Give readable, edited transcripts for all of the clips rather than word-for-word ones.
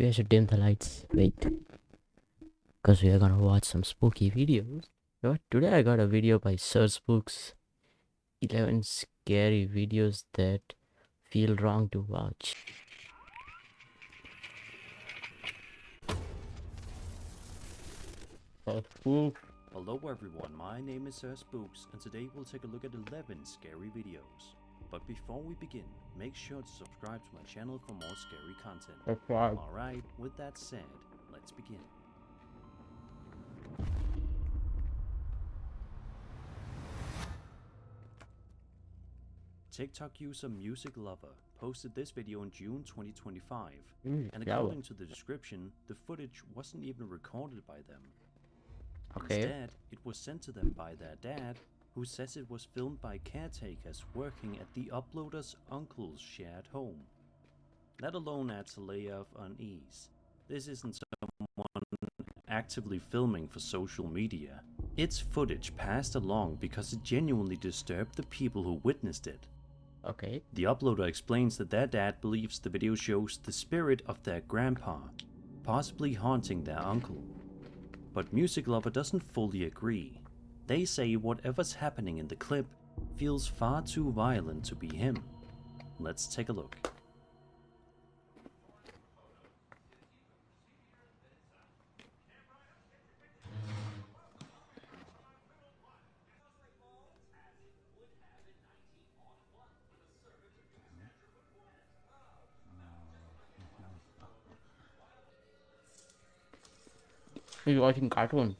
Maybe I should dim the lights. Wait. Because we are gonna watch some spooky videos. What? Today I got a video by Sir Spooks. 11 scary videos that feel wrong to watch. Spook. Hello everyone, my name is Sir Spooks, and today we'll take a look at 11 scary videos. But before we begin, make sure to subscribe to my channel for more scary content. Alright, with that said, let's begin. TikTok user Music Lover posted this video in June 2025, and according to the description, the footage wasn't even recorded by them. Okay. Instead, it was sent to them by their dad, who says it was filmed by caretakers working at the uploader's uncle's shared home. That alone adds a layer of unease. This isn't someone actively filming for social media. It's footage passed along because it genuinely disturbed the people who witnessed it. Okay. The uploader explains that their dad believes the video shows the spirit of their grandpa, possibly haunting their uncle. But Music Lover doesn't fully agree. They say whatever's happening in the clip feels far too violent to be him. Let's take a look. He's watching cartoon.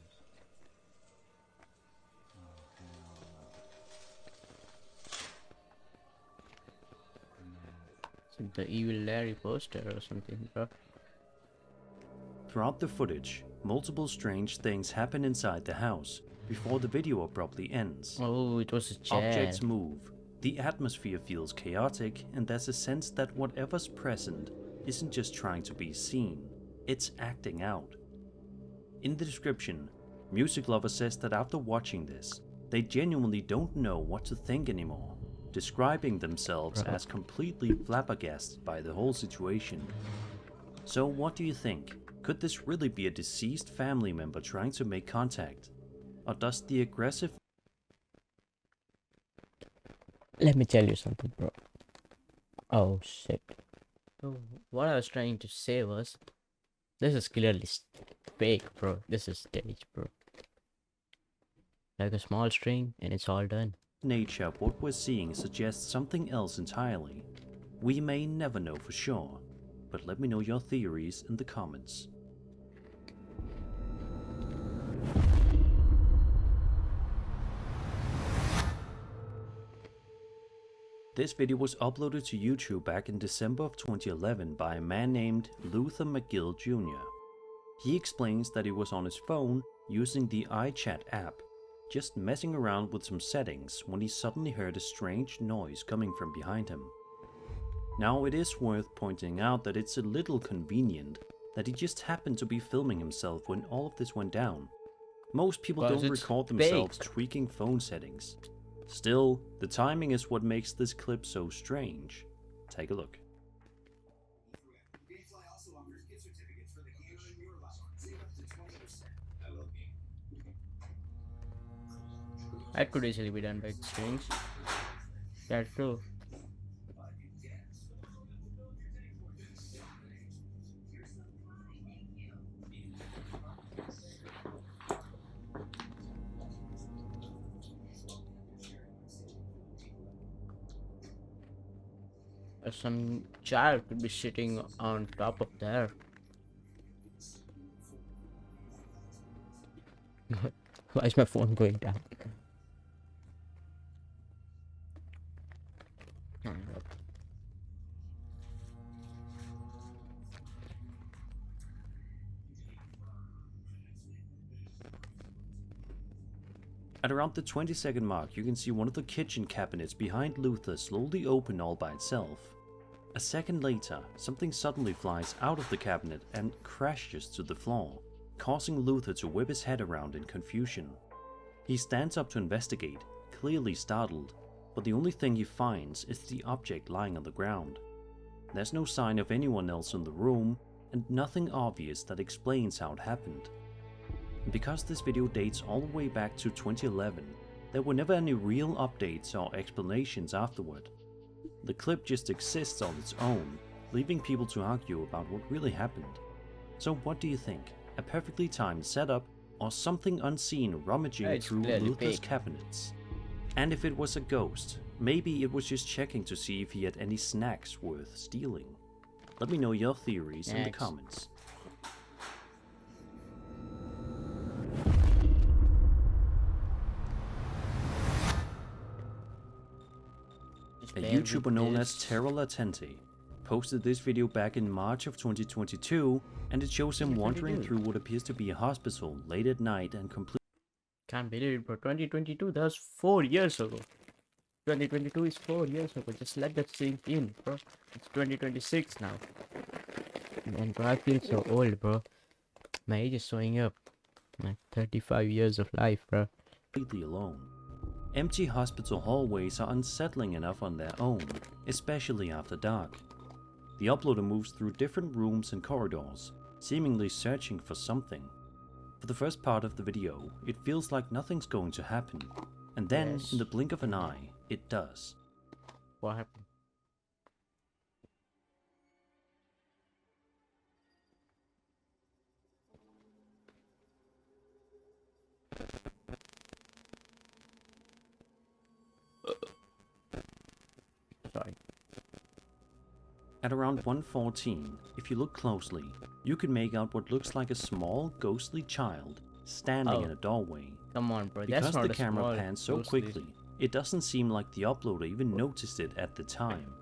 It's like the Evil Larry poster or something, bro. Throughout the footage, multiple strange things happen inside the house before the video abruptly ends. Oh, it was a chair. Objects move, the atmosphere feels chaotic, and there's a sense that whatever's present isn't just trying to be seen, it's acting out. In the description, Music Lover says that after watching this, they genuinely don't know what to think anymore, describing themselves as completely flabbergasted by the whole situation. So what do you think? Could this really be a deceased family member trying to make contact? Or does the aggressive... Let me tell you something, bro. Oh, shit. So, what I was trying to say was, this is clearly fake, bro. This is staged, bro. Like a small string, and it's all done. nature of what we're seeing suggests something else entirely. We may never know for sure, but let me know your theories in the comments. This video was uploaded to YouTube back in December of 2011 by a man named Luther McGill Jr. He explains that he was on his phone using the iChat app, just messing around with some settings when he suddenly heard a strange noise coming from behind him. Now it is worth pointing out that it's a little convenient that he just happened to be filming himself when all of this went down. Most people don't record themselves tweaking phone settings. Still, the timing is what makes this clip so strange. Take a look. That could easily be done by strings. That's true. Some child could be sitting on top of there. Why is my phone going down? At around the 20-second mark, you can see one of the kitchen cabinets behind Luther slowly open all by itself. A second later, something suddenly flies out of the cabinet and crashes to the floor, causing Luther to whip his head around in confusion. He stands up to investigate, clearly startled, but the only thing he finds is the object lying on the ground. There's no sign of anyone else in the room, and nothing obvious that explains how it happened. And because this video dates all the way back to 2011, there were never any real updates or explanations afterward. The clip just exists on its own, leaving people to argue about what really happened. So what do you think? A perfectly timed setup or something unseen rummaging It's through clearly Luther's fake. cabinets? And if it was a ghost, maybe it was just checking to see if he had any snacks worth stealing. Let me know your theories in the Snacks. comments. Just A bear with YouTuber known as this. Terra Latente posted this video back in March of 2022, and it shows him wandering 2022. through what appears to be a hospital late at night and completely Can't believe it, bro. 2022, that was 4 years ago. 2022 is 4 years ago. Just let that sink in, bro. It's 2026 now. And bro, I feel so old, bro. My age is showing up. Like 35 years of life, bro. alone. Empty hospital hallways are unsettling enough on their own, especially after dark. The uploader moves through different rooms and corridors, seemingly searching for something. For the first part of the video, it feels like nothing's going to happen, and then, Yes. in the blink of an eye, it does. What happened? Sorry. At around 1:14, if you look closely, you can make out what looks like a small, ghostly child standing Oh. in a doorway. Come on, bro. Because That's not the a camera small pans so ghostly- quickly, it doesn't seem like the uploader even noticed it at the time.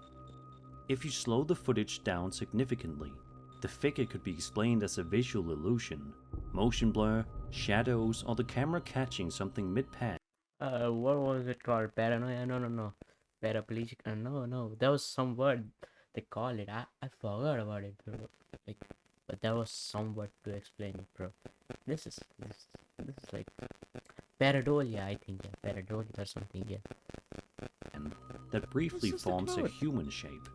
If you slow the footage down significantly, the figure could be explained as a visual illusion, motion blur, shadows, or the camera catching something mid-pan. What was it called? Paranoia? No. Paraplegic? No. That was some word they call it. I forgot about it, bro. Like, but that was some word to explain it, bro. This is like pareidolia, I think. Yeah, pareidolia or something. Yeah. That briefly This is the forms a code. human shape.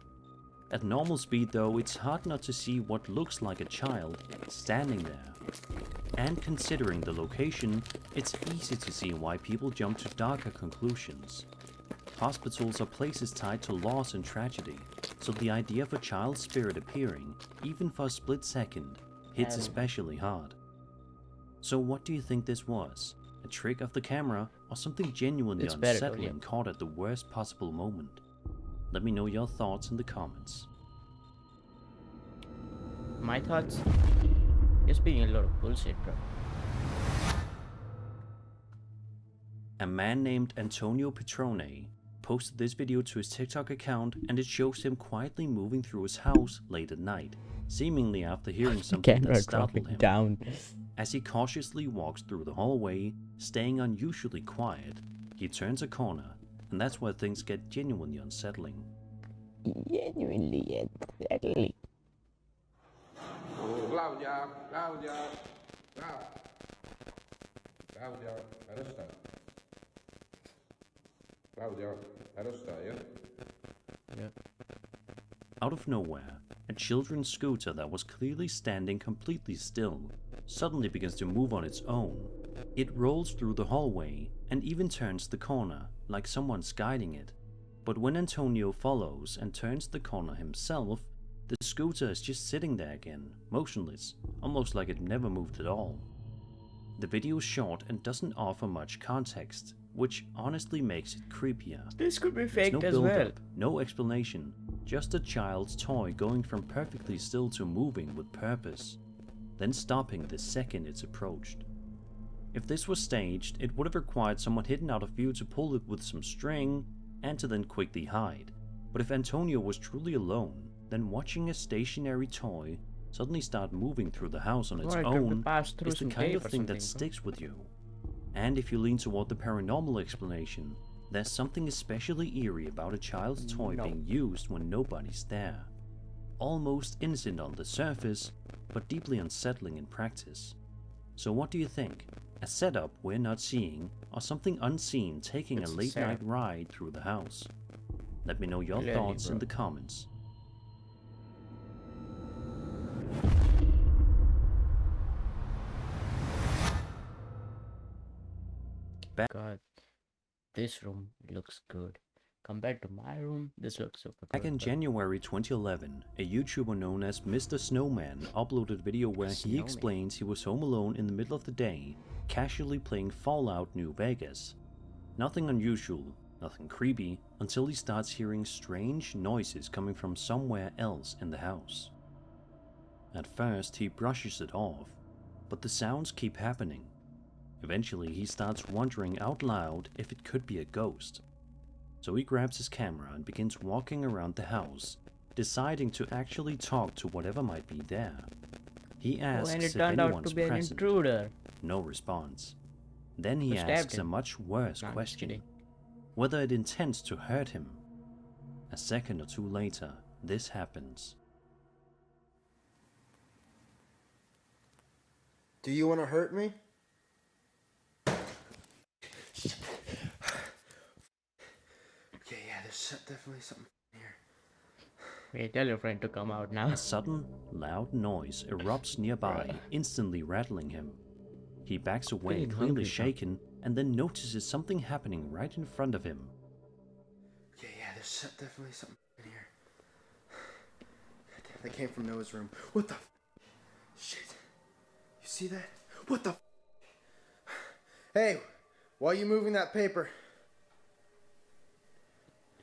At normal speed though, it's hard not to see what looks like a child standing there. And considering the location, it's easy to see why people jump to darker conclusions. Hospitals are places tied to loss and tragedy, so the idea of a child's spirit appearing, even for a split second, hits And- especially hard. So what do you think this was? A trick of the camera, or something genuinely It's better, unsettling caught at the worst possible moment? Let me know your thoughts in the comments. My thoughts? You're speaking a lot of bullshit, bro. A man named Antonio Petrone posted this video to his TikTok account, and it shows him quietly moving through his house late at night, seemingly after hearing something Camera that startled dropping him. down. As he cautiously walks through the hallway, staying unusually quiet, he turns a corner, and that's where things get genuinely unsettling. Genuinely unsettling. Oh, Claudia, Claudia, Claudia, resta. Claudia, resta, yeah? Yeah. Out of nowhere, a children's scooter that was clearly standing completely still suddenly begins to move on its own. It rolls through the hallway and even turns the corner, like someone's guiding it. But when Antonio follows and turns the corner himself, the scooter is just sitting there again, motionless, almost like it never moved at all. The video is short and doesn't offer much context, which honestly makes it creepier. This could be There's faked no as build-up, well. no explanation, just a child's toy going from perfectly still to moving with purpose, then stopping the second it's approached. If this was staged, it would have required someone hidden out of view to pull it with some string and to then quickly hide. But if Antonio was truly alone, then watching a stationary toy suddenly start moving through the house on its Or it could be own passed through is the some kind tape of or thing that something, bro. sticks with you. And if you lean toward the paranormal explanation, there's something especially eerie about a child's toy No. being used when nobody's there. Almost innocent on the surface, but deeply unsettling in practice. So what do you think? A setup we're not seeing, or something unseen taking It's a a late night setup. ride through the house? Let me know your Clearly, thoughts in bro. the comments. God, this room looks good. Compared to my room, this looks super Back good. in but- January 2011, a YouTuber known as Mr. Snowman uploaded a video where he Snowman. explains he was home alone in the middle of the day, casually playing Fallout New Vegas. Nothing unusual, nothing creepy, until he starts hearing strange noises coming from somewhere else in the house. At first, he brushes it off, but the sounds keep happening. Eventually, he starts wondering out loud if it could be a ghost. So he grabs his camera and begins walking around the house, deciding to actually talk to whatever might be there. He Oh, asks and it if turned out anyone's to be an present. intruder. No response. Then he Who stabbed asks a him? much worse No, I'm just question. kidding. Whether it intends to hurt him. A second or two later, this happens. Do you want to hurt me? Okay, yeah, there's definitely something here. Hey, tell your friend to come out now. A sudden, loud noise erupts nearby, instantly rattling him. He backs away, Feeling clearly hungry, huh? shaken, and then notices something happening right in front of him. Okay, yeah, there's definitely something in here. God damn, that came from Noah's room. What the shit? You see that? What the Hey, why are you moving that paper?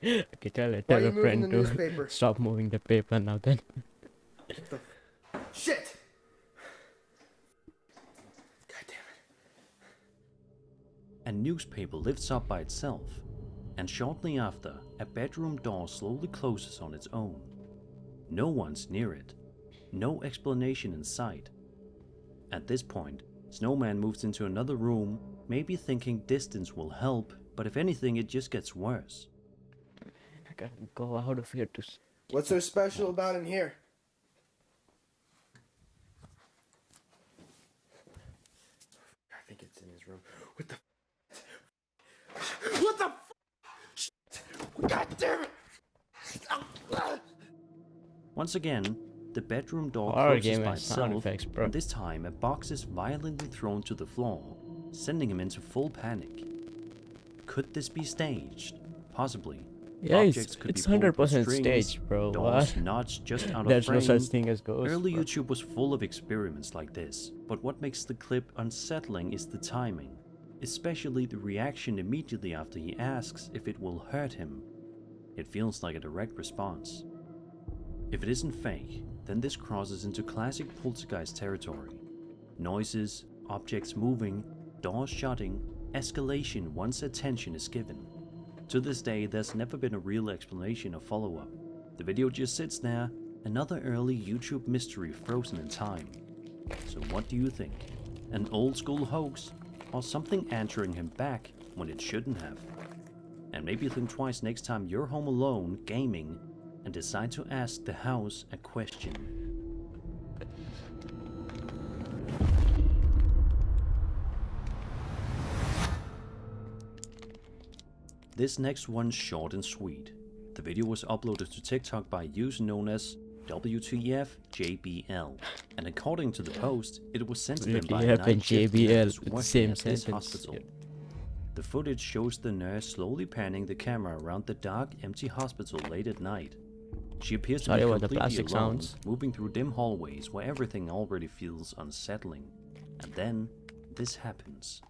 Okay, tell Why your are you moving friend the to newspaper? stop moving the paper now then. Shit! God damn it. A newspaper lifts up by itself, and shortly after, a bedroom door slowly closes on its own. No one's near it. No explanation in sight. At this point, Snowman moves into another room, maybe thinking distance will help, but if anything, it just gets worse. I gotta go out of here to What's so special about in here? I think it's in his room. What the What the God damn it! Once again, the bedroom door Horror closes game by has sound itself, effects, bro. and this time a box is violently thrown to the floor, sending him into full panic. Could this be staged? Possibly. Yeah, Objects could it's be pulled with 100% strings, staged, bro. doors What? notched just out There's of no frame. such thing as ghosts. Early bro. YouTube was full of experiments like this, but what makes the clip unsettling is the timing, especially the reaction immediately after he asks if it will hurt him. It feels like a direct response. If it isn't fake, then this crosses into classic poltergeist territory. Noises, objects moving, doors shutting, escalation once attention is given. To this day, there's never been a real explanation or follow-up. The video just sits there, another early YouTube mystery frozen in time. So what do you think? An old school hoax, or something answering him back when it shouldn't have? And maybe think twice next time you're home alone, gaming, and decide to ask the house a question. This next one's short and sweet. The video was uploaded to TikTok by a user known as WTFJBL, and according to the post, it was sent to them by a WTF night and shift JBL nurse with the working same at this sentence. hospital. The footage shows the nurse slowly panning the camera around the dark, empty hospital late at night. She appears to Sorry be about the completely plastic alone, sounds. moving through dim hallways where everything already feels unsettling. And then, this happens.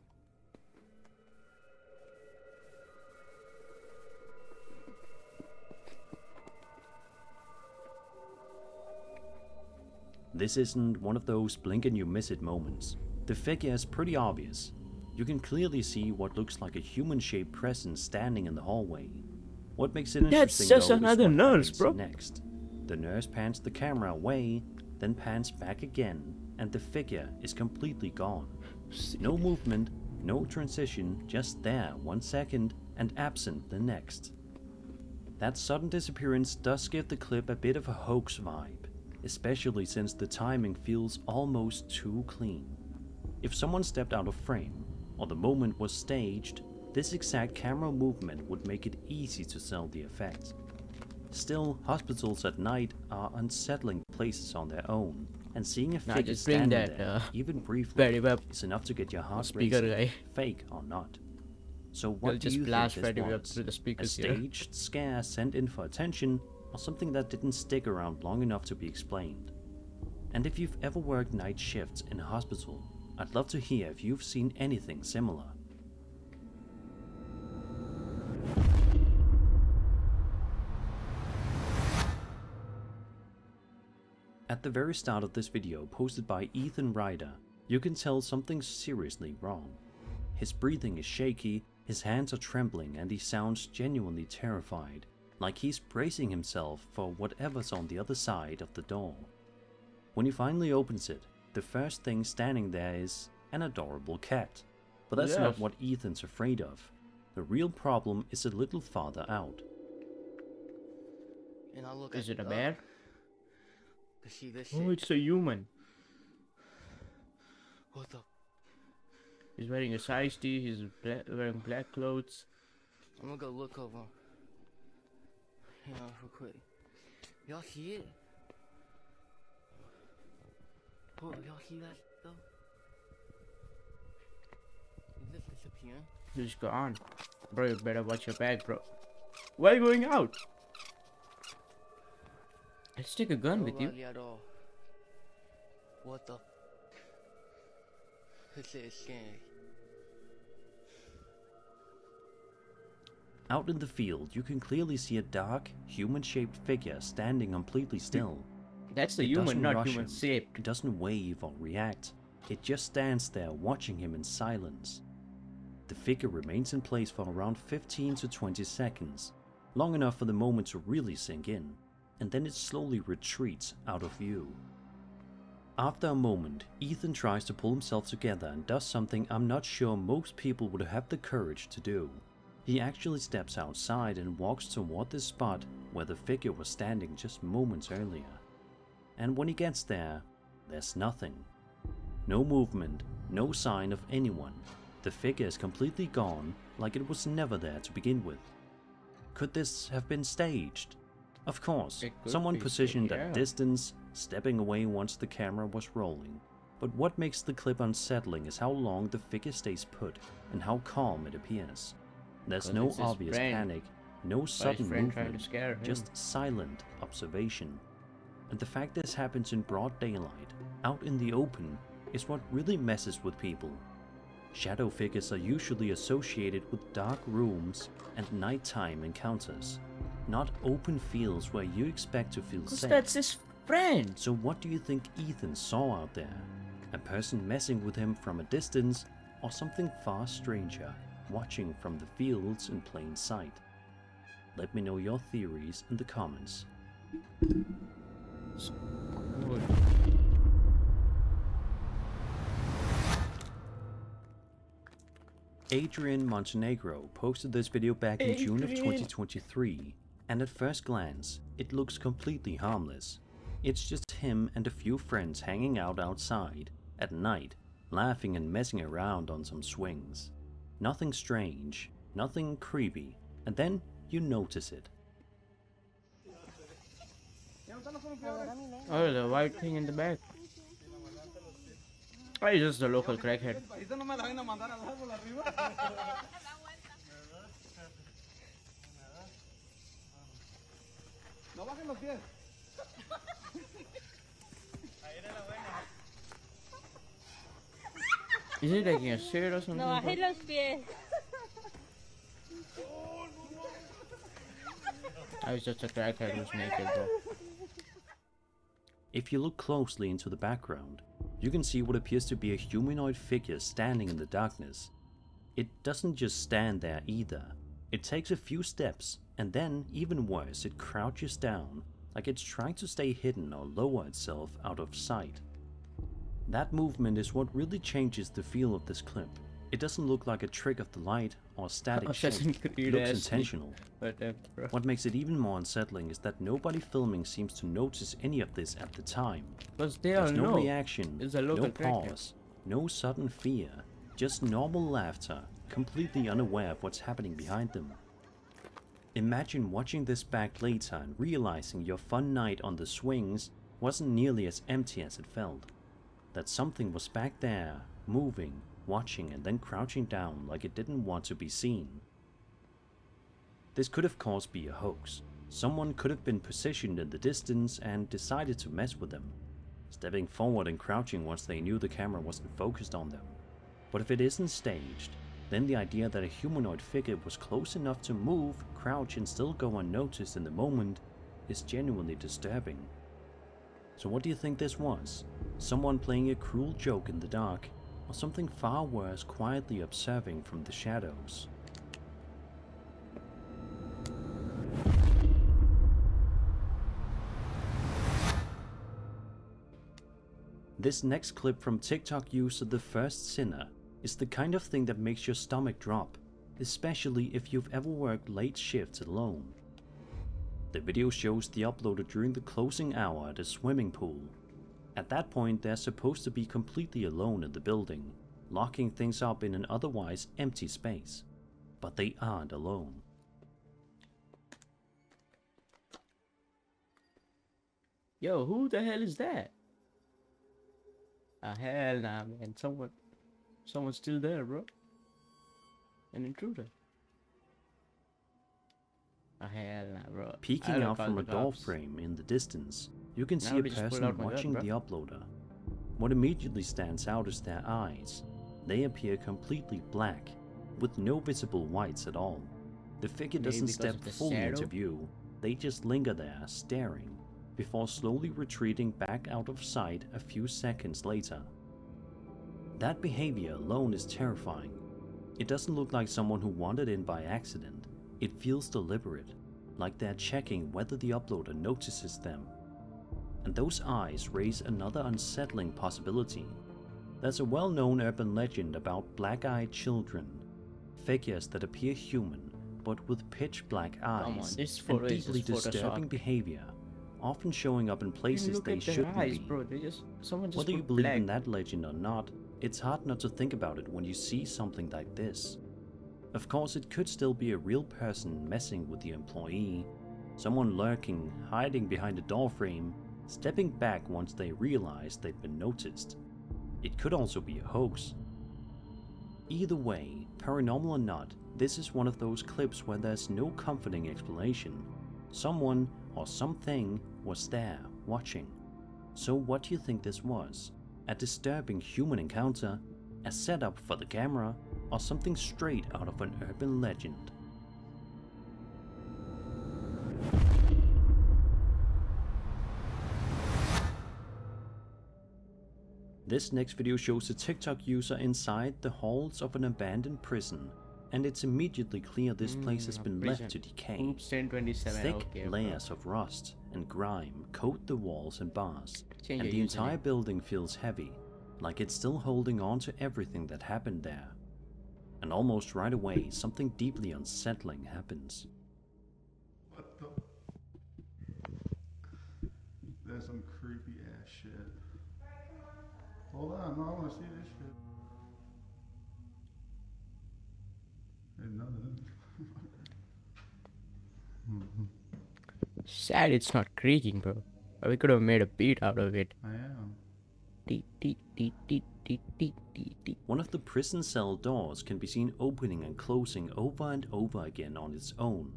This isn't one of those blink and you miss it moments. The figure is pretty obvious. You can clearly see what looks like a human-shaped presence standing in the hallway. What makes it That's interesting just though, is another what nurse, happens bro. next. The nurse pans the camera away, then pans back again, and the figure is completely gone. No movement, no transition, just there 1 second and absent the next. That sudden disappearance does give the clip a bit of a hoax vibe, especially since the timing feels almost too clean. If someone stepped out of frame, or the moment was staged, this exact camera movement would make it easy to sell the effect. Still, hospitals at night are unsettling places on their own, and seeing a Nah, figure just bring standing that, there, even briefly, very well is enough to get your heart speaker racing, guy. fake or not. So They'll what do just you blast think this Freddy up was? through the A speakers here. staged scare sent in for attention, or something that didn't stick around long enough to be explained? And if you've ever worked night shifts in a hospital, I'd love to hear if you've seen anything similar. At the very start of this video posted by Ethan Ryder, you can tell something's seriously wrong. His breathing is shaky, his hands are trembling, and he sounds genuinely terrified, like he's bracing himself for whatever's on the other side of the door. When he finally opens it, the first thing standing there is an adorable cat. But that's not Yes. what Ethan's afraid of. The real problem is a little farther out. And I look Is at it a bear? to see this Oh, shit. it's a human. What the? He's wearing a size T, he's wearing black clothes. I'm gonna go look over. Yeah, real quick. Y'all see it? Oh, y'all see that though? Is this disappearing? He's gone. Bro, you better watch your back, bro. Why are you going out? Let's take a gun with you. Nobody at all. What the? This is scary. Out in the field, you can clearly see a dark, human-shaped figure standing completely still. That's the It human, doesn't not rush human him. shaped. It doesn't wave or react. It just stands there watching him in silence. The figure remains in place for around 15 to 20 seconds, long enough for the moment to really sink in, and then it slowly retreats out of view. After a moment, Ethan tries to pull himself together and does something I'm not sure most people would have the courage to do. He actually steps outside and walks toward the spot where the figure was standing just moments earlier. And when he gets there, there's nothing. No movement, no sign of anyone. The figure is completely gone, like it was never there to begin with. Could this have been staged? Of course, It could someone be, positioned yeah. at a distance, stepping away once the camera was rolling. But what makes the clip unsettling is how long the figure stays put and how calm it appears. There's 'Cause no it's his obvious friend. panic, no By sudden his friend trying to movement, scare him. just silent observation. And the fact this happens in broad daylight, out in the open, is what really messes with people. Shadow figures are usually associated with dark rooms and nighttime encounters, not open fields where you expect to feel Because safe. that's his friend. So what do you think Ethan saw out there? A person messing with him from a distance, or something far stranger, watching from the fields in plain sight? Let me know your theories in the comments. Adrian Montenegro posted this video back in June of Adrian. 2023, and at first glance, it looks completely harmless. It's just him and a few friends hanging out outside, at night, laughing and messing around on some swings. Nothing strange, nothing creepy, and then you notice it. Oh, the white thing in the back. Oh, he's just a local crackhead. Is he taking a shit or something? No bajé los pies. I was just a crackhead who's naked, bro. If you look closely into the background, you can see what appears to be a humanoid figure standing in the darkness. It doesn't just stand there either. It takes a few steps, and then, even worse, it crouches down, like it's trying to stay hidden or lower itself out of sight. That movement is what really changes the feel of this clip. It doesn't look like a trick of the light or static shape. Assassin's It Creed looks esque. intentional. Whatever, bro. What makes it even more unsettling is that nobody filming seems to notice any of this at the time. Because they all There's no know. reaction, It's a no local crackhead. pause, no sudden fear, just normal laughter, completely unaware of what's happening behind them. Imagine watching this back later and realizing your fun night on the swings wasn't nearly as empty as it felt. That something was back there, moving, watching and then crouching down like it didn't want to be seen. This could of course be a hoax. Someone could have been positioned in the distance and decided to mess with them, stepping forward and crouching once they knew the camera wasn't focused on them. But if it isn't staged, then the idea that a humanoid figure was close enough to move, crouch and still go unnoticed in the moment is genuinely disturbing. So what do you think this was? Someone playing a cruel joke in the dark, or something far worse quietly observing from the shadows? This next clip from TikTok user The First Sinner is the kind of thing that makes your stomach drop, especially if you've ever worked late shifts alone. The video shows the uploader during the closing hour at a swimming pool. At that point, they're supposed to be completely alone in the building, locking things up in an otherwise empty space. But they aren't alone. Yo, who the hell is that? Ah, hell nah, man. Someone's still there, bro. An intruder. Ah, hell nah, bro. Peeking out from a door frame in the distance, you can see a person watching the uploader. What immediately stands out is their eyes. They appear completely black, with no visible whites at all. The figure doesn't step fully into view, they just linger there, staring, before slowly retreating back out of sight a few seconds later. That behavior alone is terrifying. It doesn't look like someone who wandered in by accident. It feels deliberate, like they're checking whether the uploader notices them. And those eyes raise another unsettling possibility. There's a well-known urban legend about black-eyed children, figures that appear human but with pitch-black eyes and deeply disturbing behavior, often showing up in places they shouldn't be. Bro. Whether you believe in that legend or not, it's hard not to think about it when you see something like this. Of course, it could still be a real person messing with the employee, someone lurking, hiding behind a door frame, stepping back once they realize they've been noticed. It could also be a hoax. Either way, paranormal or not, this is one of those clips where there's no comforting explanation. Someone or something was there, watching. So what do you think this was? A disturbing human encounter? A setup for the camera? Or something straight out of an urban legend? This next video shows a TikTok user inside the halls of an abandoned prison, and it's immediately clear this place has been left to decay. Oops, 1027. Thick Okay, layers of rust and grime coat the walls and bars, Change and your the entire username. building feels heavy, like it's still holding on to everything that happened there. And almost right away, something deeply unsettling happens. What the? That's some creepy ass shit. Hold on, no, I want to see this shit. Ain't none of them. Sad it's not creaking, bro. But we could have made a beat out of it. I am. Dee, dee, dee, dee, dee, dee, dee, dee. One of the prison cell doors can be seen opening and closing over and over again on its own.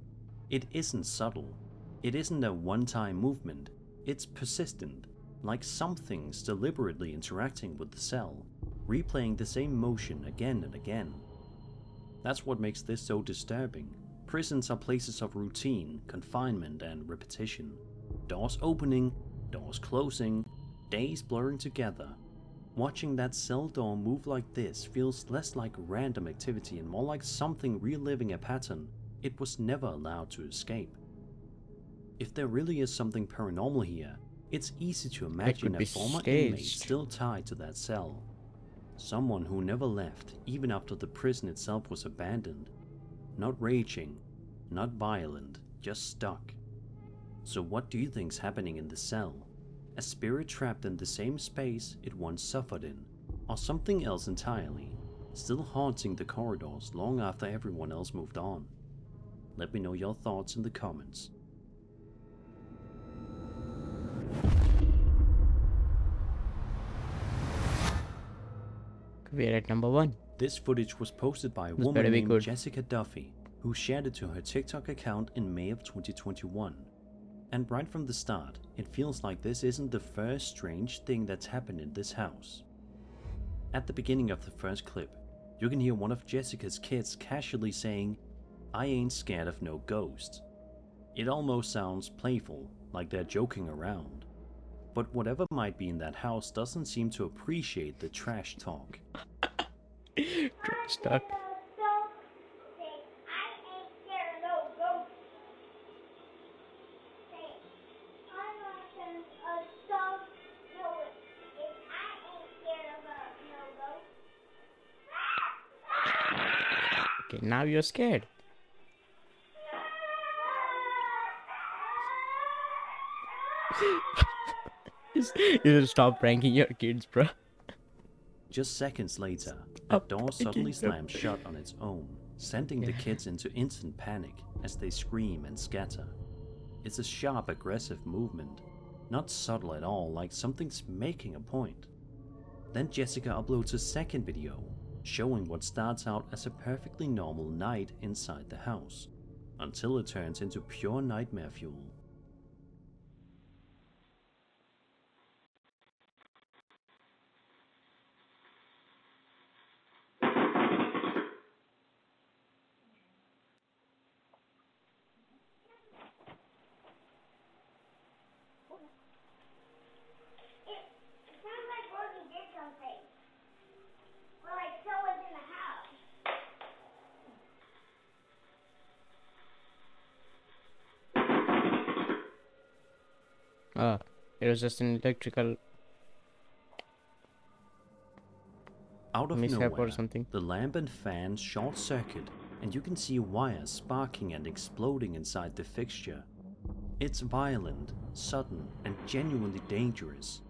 It isn't subtle. It isn't a one-time movement. It's persistent, like something's deliberately interacting with the cell, replaying the same motion again and again. That's what makes this so disturbing. Prisons are places of routine, confinement, and repetition. Doors opening, doors closing, days blurring together. Watching that cell door move like this feels less like random activity and more like something reliving a pattern it was never allowed to escape. If there really is something paranormal here, it's easy to imagine a former inmate still tied to that cell. Someone who never left, even after the prison itself was abandoned. Not raging, not violent, just stuck. So what do you think's happening in the cell? A spirit trapped in the same space it once suffered in, or something else entirely, still haunting the corridors long after everyone else moved on? Let me know your thoughts in the comments. We're at number 1. This footage was posted by a This woman better be named good. Jessica Duffy, who shared it to her TikTok account in May of 2021. And right from the start, it feels like this isn't the first strange thing that's happened in this house. At the beginning of the first clip, you can hear one of Jessica's kids casually saying, "I ain't scared of no ghosts." It almost sounds playful, like they're joking around. But whatever might be in that house doesn't seem to appreciate the trash talk. Stuck. Okay, now you're scared. You should stop pranking your kids, bro. Just seconds later, a Up door suddenly again. slams shut on its own, sending the kids into instant panic as they scream and scatter. It's a sharp, aggressive movement, not subtle at all, like something's making a point. Then Jessica uploads a second video, showing what starts out as a perfectly normal night inside the house, until it turns into pure nightmare fuel. It sounds like Rosie did something. Or like someone's in the house. It was just an electrical Out of mishap nowhere, or something. the lamp and fan short circuit, and you can see wires sparking and exploding inside the fixture. It's violent, sudden, and genuinely dangerous.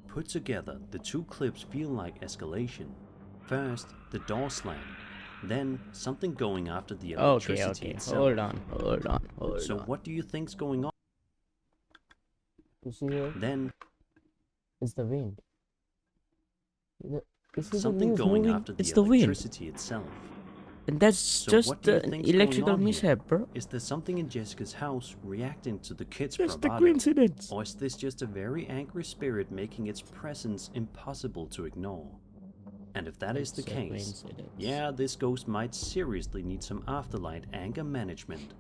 Put together, the two clips feel like escalation. First, the door slam, then something going after the electricity Okay. itself. Hold on. So what do you think's going on? You see here? Then It's the wind. This is something going after the It's the wind. electricity itself. And that's So just what do you the think's going electrical on here? mishap, bro. Is there something in Jessica's house reacting to the kids' Just the bravado? coincidence. Or is this just a very angry spirit making its presence impossible to ignore? And if that is the It's a case, coincidence. yeah, this ghost might seriously need some afterlife anger management.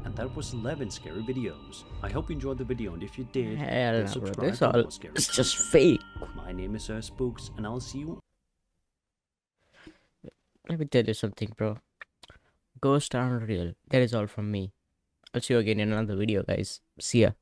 And that was 11 scary videos. I hope you enjoyed the video, and if you did, Hell then no, bro. subscribe This for all more scary it's just content. fake. My name is Spooks, and I'll see you. Let me tell you something, bro. Ghosts aren't real. That is all from me. I'll see you again in another video, guys. See ya.